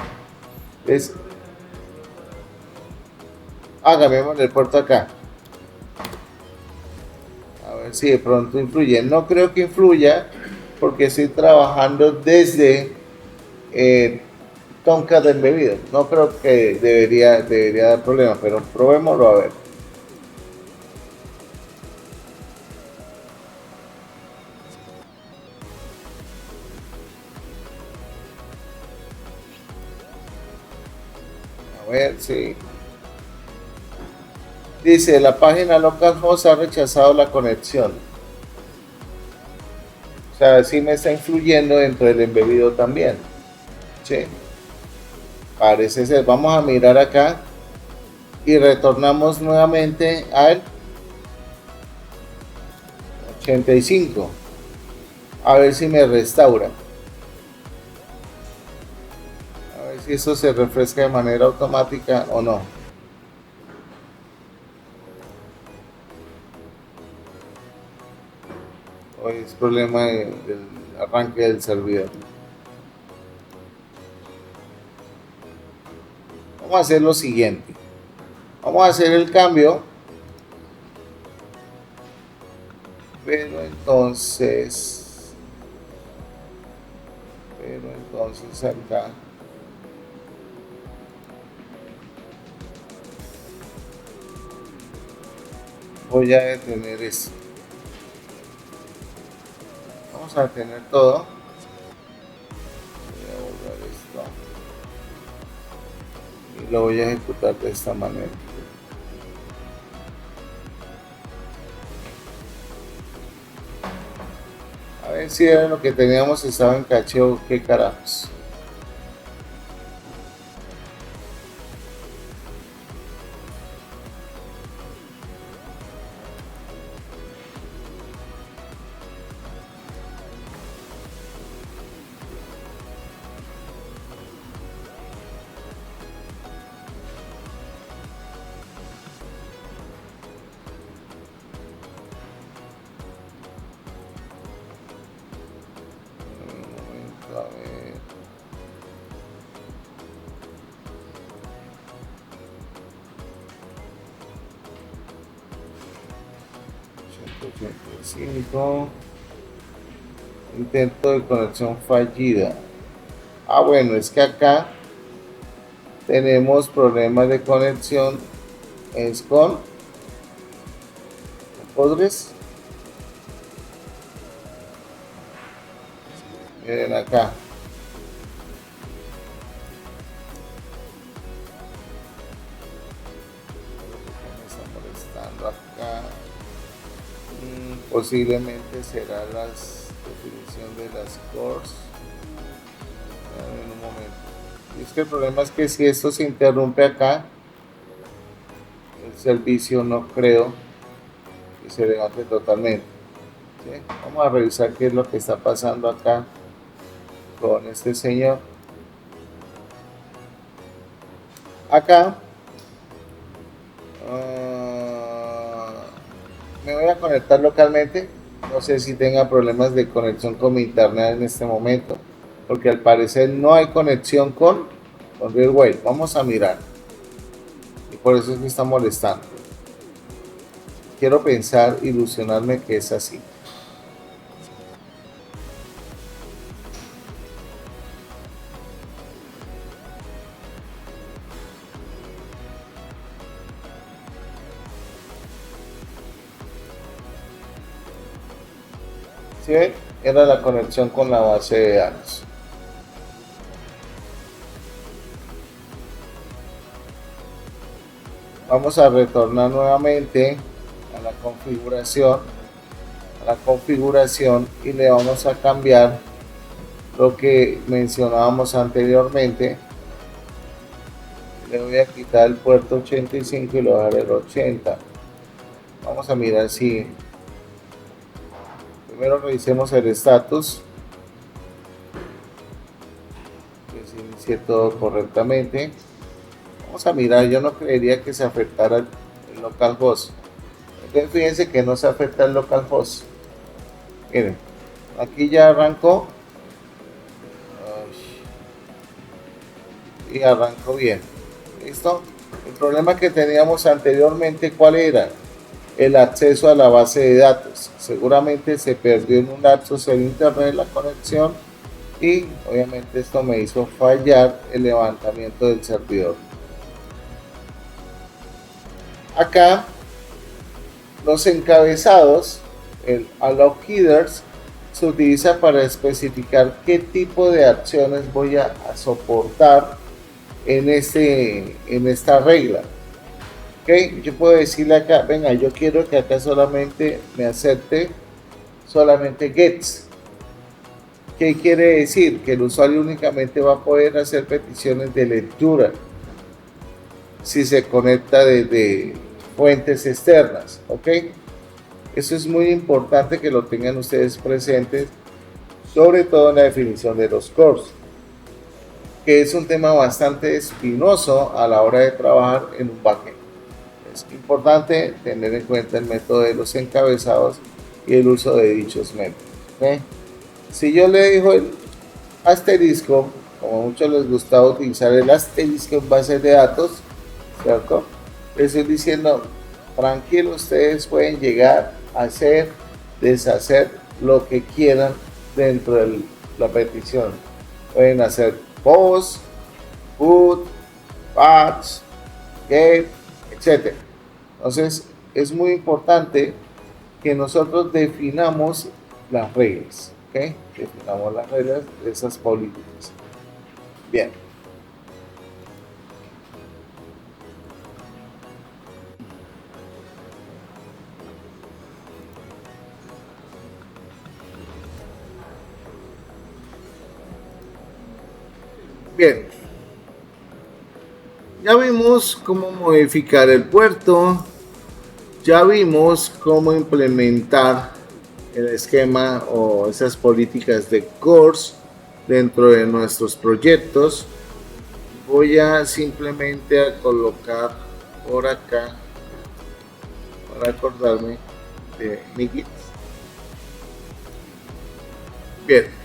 Es, cambiamos el puerto acá. A ver si de pronto influye. No creo que influya porque estoy trabajando desde Tomcat embebido. No creo que debería dar problema, pero probémoslo a ver. A ver si... Dice, la página localhost ha rechazado la conexión. O sea, sí me está influyendo dentro del embebido también. ¿Sí? Parece ser. Vamos a mirar acá y retornamos nuevamente al 85. A ver si me restaura. A ver si eso se refresca de manera automática o no. Hoy es problema del arranque del servidor. Vamos a hacer lo siguiente. Vamos a hacer el cambio. Pero entonces acá voy a detener esto. Vamos a detener todo. Voy a borrar esto y lo voy a ejecutar de esta manera. A ver si era lo que teníamos, estaba en caché o qué carajos. A ver. Intento de conexión fallida. Bueno, es que acá tenemos problemas de conexión. Es con Podres. Miren acá. Me está molestando acá. Posiblemente será la definición de las cores. En un momento. Y es que el problema es que si esto se interrumpe acá, el servicio no creo que se levante totalmente. ¿Sí? Vamos a revisar qué es lo que está pasando acá con este señor. Acá me voy a conectar localmente. No sé si tenga problemas de conexión con mi internet en este momento, porque al parecer no hay conexión con RealWave. Vamos a mirar, y por eso es que está molestando. Quiero pensar, ilusionarme que es así. ¿Sí ven? Era la conexión con la base de datos. Vamos a retornar nuevamente a la configuración y le vamos a cambiar lo que mencionábamos anteriormente. Le voy a quitar el puerto 85 y le voy a dar el 80. Vamos a mirar si... Primero revisemos el estatus. inicie todo correctamente. Vamos a mirar, yo no creería que se afectara el localhost. Entonces fíjense que no se afecta el localhost. Miren, aquí ya arrancó. Y arrancó bien. ¿Listo? El problema que teníamos anteriormente, ¿cuál era? El acceso a la base de datos. Seguramente se perdió en un lapso en internet la conexión y obviamente esto me hizo fallar el levantamiento del servidor. Acá los encabezados, el allow headers, se utiliza para especificar qué tipo de acciones voy a soportar en esta regla. ¿Okay? Yo puedo decirle acá, venga, yo quiero que acá solamente me acepte solamente gets. ¿Qué quiere decir? Que el usuario únicamente va a poder hacer peticiones de lectura si se conecta desde fuentes externas. ¿Ok? Eso es muy importante que lo tengan ustedes presentes, sobre todo en la definición de los cores, que es un tema bastante espinoso a la hora de trabajar en un backend. Es importante tener en cuenta el método de los encabezados y el uso de dichos métodos. ¿Okay? Si yo le digo el asterisco, como a muchos les gusta utilizar el asterisco en base de datos, ¿cierto? Les estoy diciendo, tranquilo, ustedes pueden llegar a hacer, deshacer lo que quieran dentro de la petición. Pueden hacer post, put, patch, get, etc. Entonces es muy importante que nosotros definamos las reglas, ¿ok? Definamos las reglas de esas políticas. Bien. Bien. Ya vimos cómo modificar el puerto. Ya vimos cómo implementar el esquema o esas políticas de cores dentro de nuestros proyectos. Voy a simplemente a colocar por acá para acordarme de mi Git. Bien.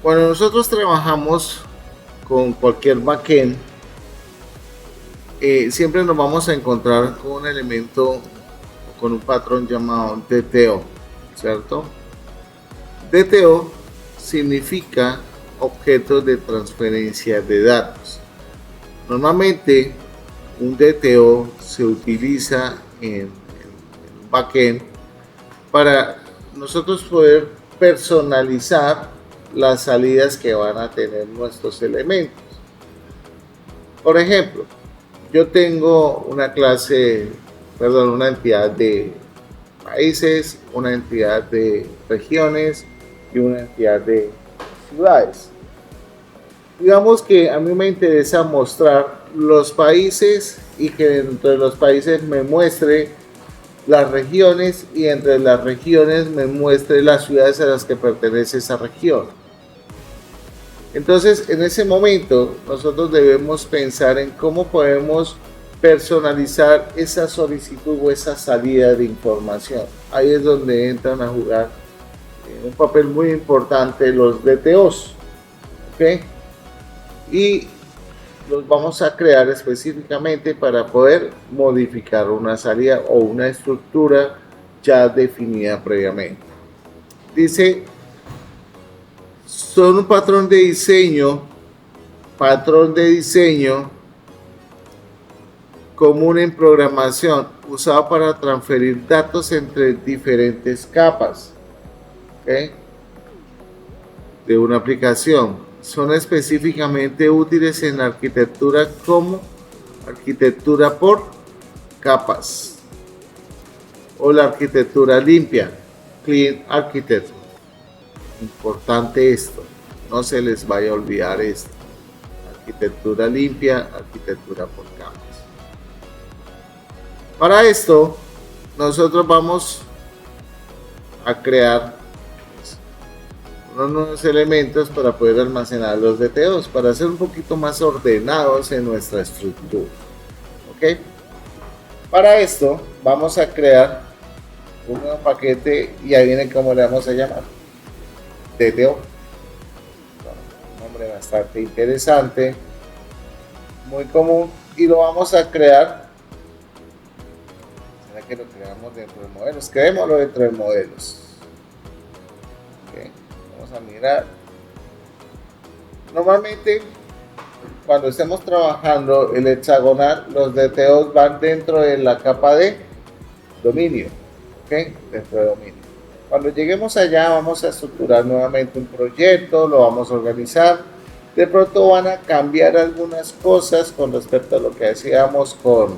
Cuando nosotros trabajamos con cualquier backend, siempre nos vamos a encontrar con un elemento o con un patrón llamado DTO, ¿cierto? DTO significa objetos de transferencia de datos. Normalmente un DTO se utiliza en backend para nosotros poder personalizar las salidas que van a tener nuestros elementos. Por ejemplo, yo tengo una una entidad de países, una entidad de regiones y una entidad de ciudades. Digamos que a mí me interesa mostrar los países y que dentro de los países me muestre las regiones y entre las regiones me muestre las ciudades a las que pertenece esa región. Entonces, en ese momento, nosotros debemos pensar en cómo podemos personalizar esa solicitud o esa salida de información. Ahí es donde entran a jugar un papel muy importante los DTOs. ¿Okay? Y los vamos a crear específicamente para poder modificar una salida o una estructura ya definida previamente. Dice, son un patrón de diseño común en programación usado para transferir datos entre diferentes capas, ¿okay? De una aplicación. Son específicamente útiles en la arquitectura como arquitectura por capas o la arquitectura limpia, clean architecture. Importante esto, no se les vaya a olvidar esto: arquitectura limpia, arquitectura por capas. Para esto nosotros vamos a crear unos nuevos elementos para poder almacenar los DTOs, para ser un poquito más ordenados en nuestra estructura. ¿Ok? Para esto vamos a crear un nuevo paquete y ahí viene cómo le vamos a llamar. DTO. Un nombre bastante interesante, muy común, y lo vamos a crear. ¿Será que lo creamos dentro de modelos? Creémoslo dentro de modelos. Okay. Vamos a mirar. Normalmente, cuando estemos trabajando el hexagonal, los DTOs van dentro de la capa de dominio. ¿Okay? Dentro de dominio. Cuando lleguemos allá, vamos a estructurar nuevamente un proyecto, lo vamos a organizar. De pronto van a cambiar algunas cosas con respecto a lo que hacíamos con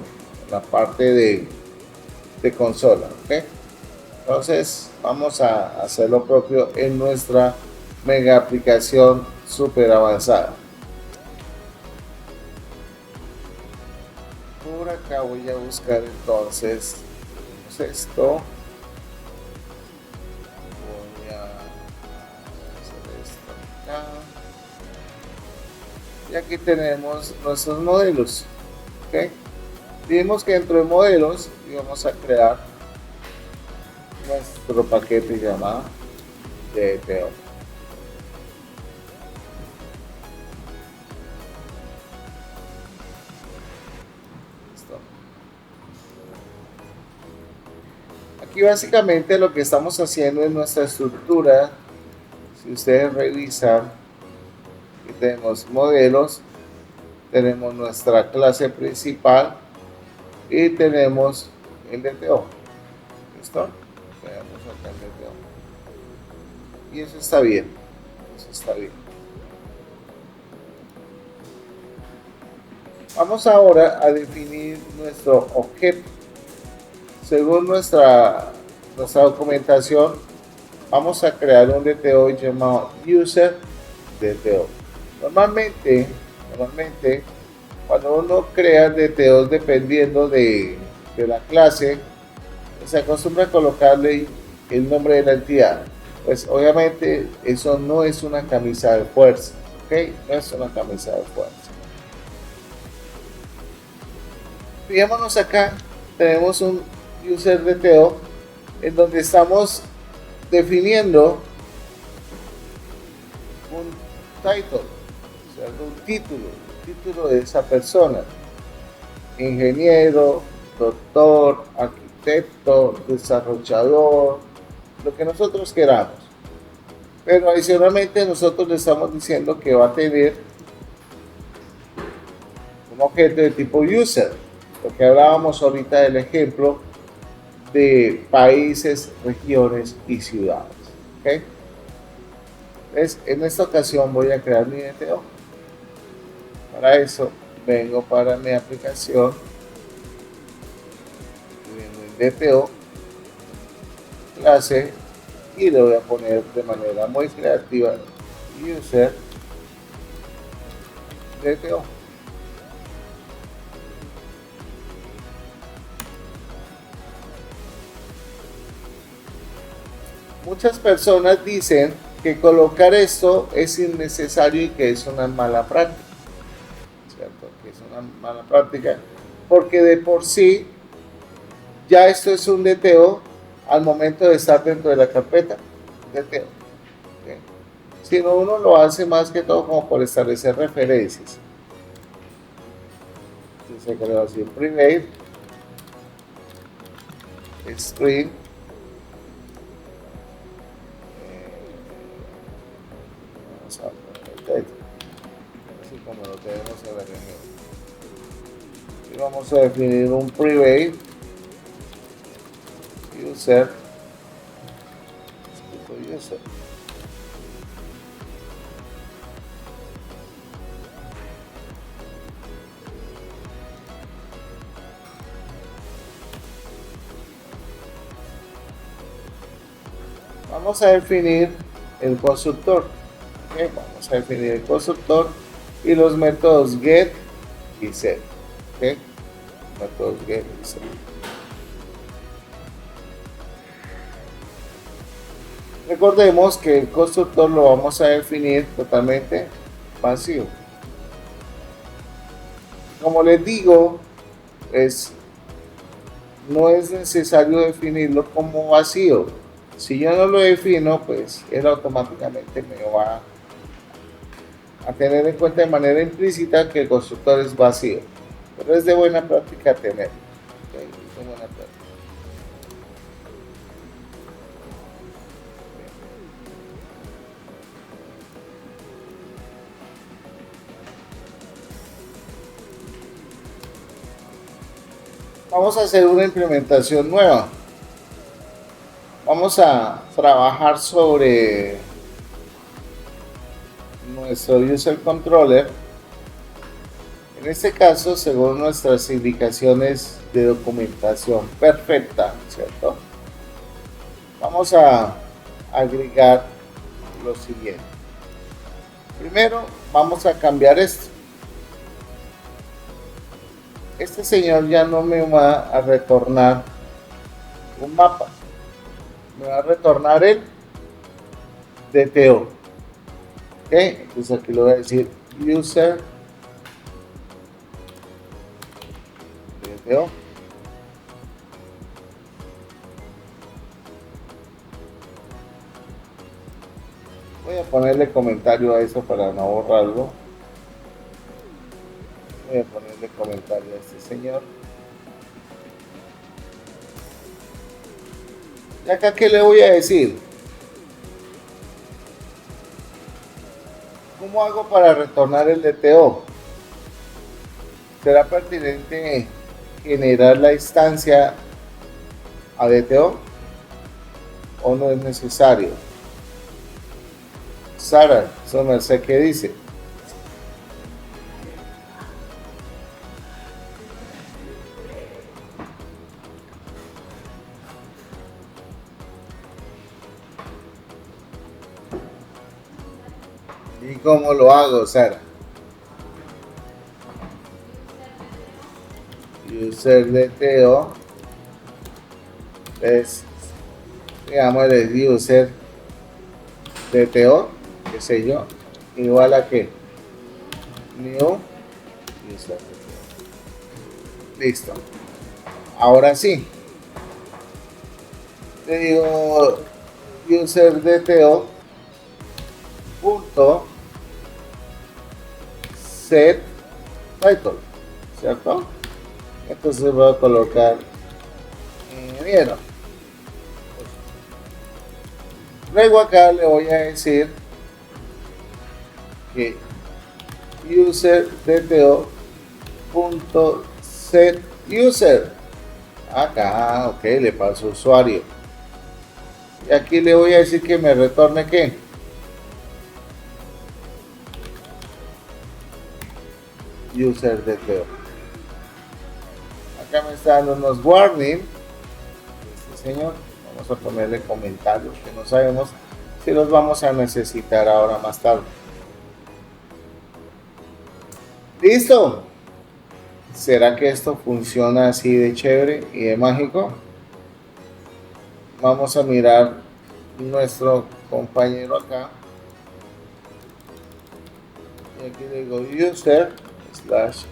la parte de consola. ¿Okay? Entonces vamos a hacer lo propio en nuestra mega aplicación súper avanzada. Por acá voy a buscar entonces esto. Voy a hacer esto acá. Y aquí tenemos nuestros modelos. ¿Okay? Vimos que dentro de modelos vamos a crear nuestro paquete llamado DTO. Listo. Aquí básicamente lo que estamos haciendo es nuestra estructura. Si ustedes revisan, aquí tenemos modelos, tenemos nuestra clase principal y tenemos el DTO. ¿Listo? Tenemos acá el DTO. Y eso está bien. Eso está bien. Vamos ahora a definir nuestro objeto. Según nuestra documentación, vamos a crear un DTO llamado User DTO. Normalmente, cuando uno crea DTOs dependiendo de la clase, se acostumbra a colocarle el nombre de la entidad. Pues obviamente eso no es una camisa de fuerza. ¿Ok? No es una camisa de fuerza. Fijémonos acá, tenemos un User DTO en donde estamos definiendo un title, o sea, un título de esa persona: ingeniero, doctor, arquitecto, desarrollador, lo que nosotros queramos. Pero adicionalmente nosotros le estamos diciendo que va a tener un objeto de tipo user, lo que hablábamos ahorita del ejemplo de países, regiones y ciudades. ¿Okay? Entonces, en esta ocasión voy a crear mi DTO. Para eso vengo para mi aplicación, vengo en DTO, clase, y le voy a poner de manera muy creativa user DTO. Muchas personas dicen que colocar esto es innecesario y que es una mala práctica, ¿cierto? Que es una mala práctica porque de por sí ya esto es un DTO al momento de estar dentro de la carpeta DTO. ¿Okay? Sino uno lo hace más que todo como por establecer referencias. Entonces acá le voy a decir private string así como lo tenemos en la reunión. Y vamos a definir un private user. Vamos a definir el constructor. Okay, vamos a definir el constructor y los métodos get y set. Okay, métodos get y set. Recordemos que el constructor lo vamos a definir totalmente vacío. Como les digo, no es necesario definirlo como vacío. Si yo no lo defino, pues él automáticamente me va a tener en cuenta de manera implícita que el constructor es vacío. Pero es de buena práctica tenerlo. ¿Okay? Es de buena práctica. Vamos a hacer una implementación nueva. Vamos a trabajar sobre nuestro user controller. En este caso, según nuestras indicaciones de documentación perfecta, ¿cierto? Vamos a agregar lo siguiente. Primero, vamos a cambiar esto. Este señor ya no me va a retornar un mapa, me va a retornar el DTO. ¿Ok? Entonces aquí le voy a decir user DTO. Voy a ponerle comentario a eso para no borrarlo. Voy a ponerle comentario a este señor. Y acá, ¿qué le voy a decir? ¿Cómo hago para retornar el DTO? ¿Será pertinente generar la instancia a DTO o no es necesario? Sara, eso no sé qué dice. ¿Y cómo lo hago, Sara? User DTO es, digamos, el user DTO, qué sé yo, igual a que new user DTO. Listo. Ahora sí. Le digo user DTO punto set title, ¿cierto? Entonces voy a colocar ingeniero. Luego acá le voy a decir que user DTO punto set user. Acá, ok, le paso usuario. Y aquí le voy a decir que me retorne ¿qué? User DTO. Acá me está dando unos warning. Este señor, vamos a ponerle comentarios que no sabemos si los vamos a necesitar ahora más tarde. ¿Listo? ¿Será que esto funciona así de chévere y de mágico? Vamos a mirar nuestro compañero acá. Y aquí le digo user slash.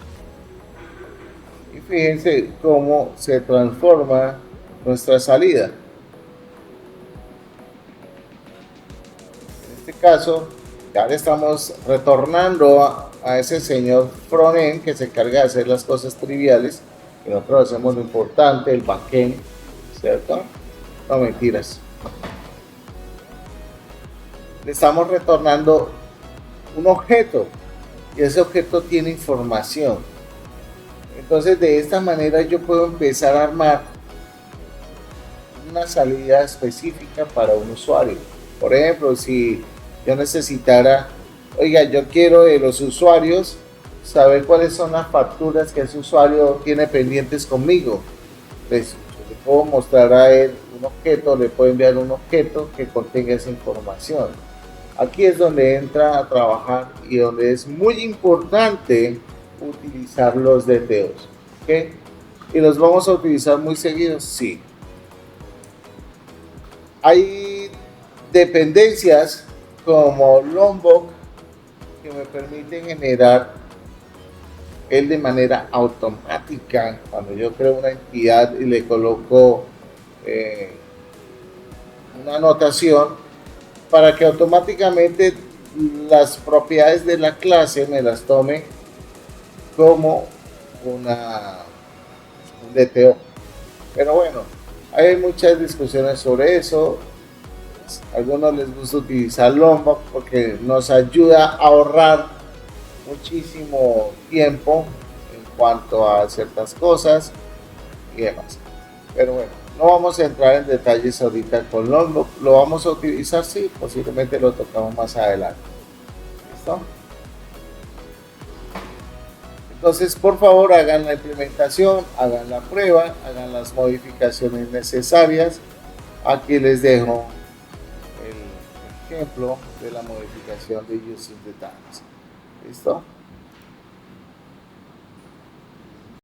Y fíjense cómo se transforma nuestra salida. En este caso, ya le estamos retornando a ese señor frontend que se encarga de hacer las cosas triviales. Y nosotros hacemos lo importante, el backend, ¿cierto? No, mentiras. Le estamos retornando un objeto y ese objeto tiene información. Entonces de esta manera yo puedo empezar a armar una salida específica para un usuario. Por ejemplo, si yo necesitara, oiga, yo quiero de los usuarios saber cuáles son las facturas que ese usuario tiene pendientes conmigo. Entonces, le puedo mostrar a él un objeto, le puedo enviar un objeto que contenga esa información. Aquí es donde entra a trabajar y donde es muy importante utilizar los DTOs. ¿Okay? ¿Y los vamos a utilizar muy seguidos? Sí. Hay dependencias como Lombok que me permiten generar él de manera automática. Cuando yo creo una entidad y le coloco una anotación para que automáticamente las propiedades de la clase me las tome como un DTO. Pero bueno, hay muchas discusiones sobre eso. A algunos les gusta utilizar Lombok porque nos ayuda a ahorrar muchísimo tiempo en cuanto a ciertas cosas y demás. Pero bueno, no vamos a entrar en detalles ahorita con Lombok. Lo vamos a utilizar, sí, posiblemente lo tocamos más adelante. ¿Listo? Entonces, por favor, hagan la implementación, hagan la prueba, hagan las modificaciones necesarias. Aquí les dejo el ejemplo de la modificación de Using the Tags. ¿Listo?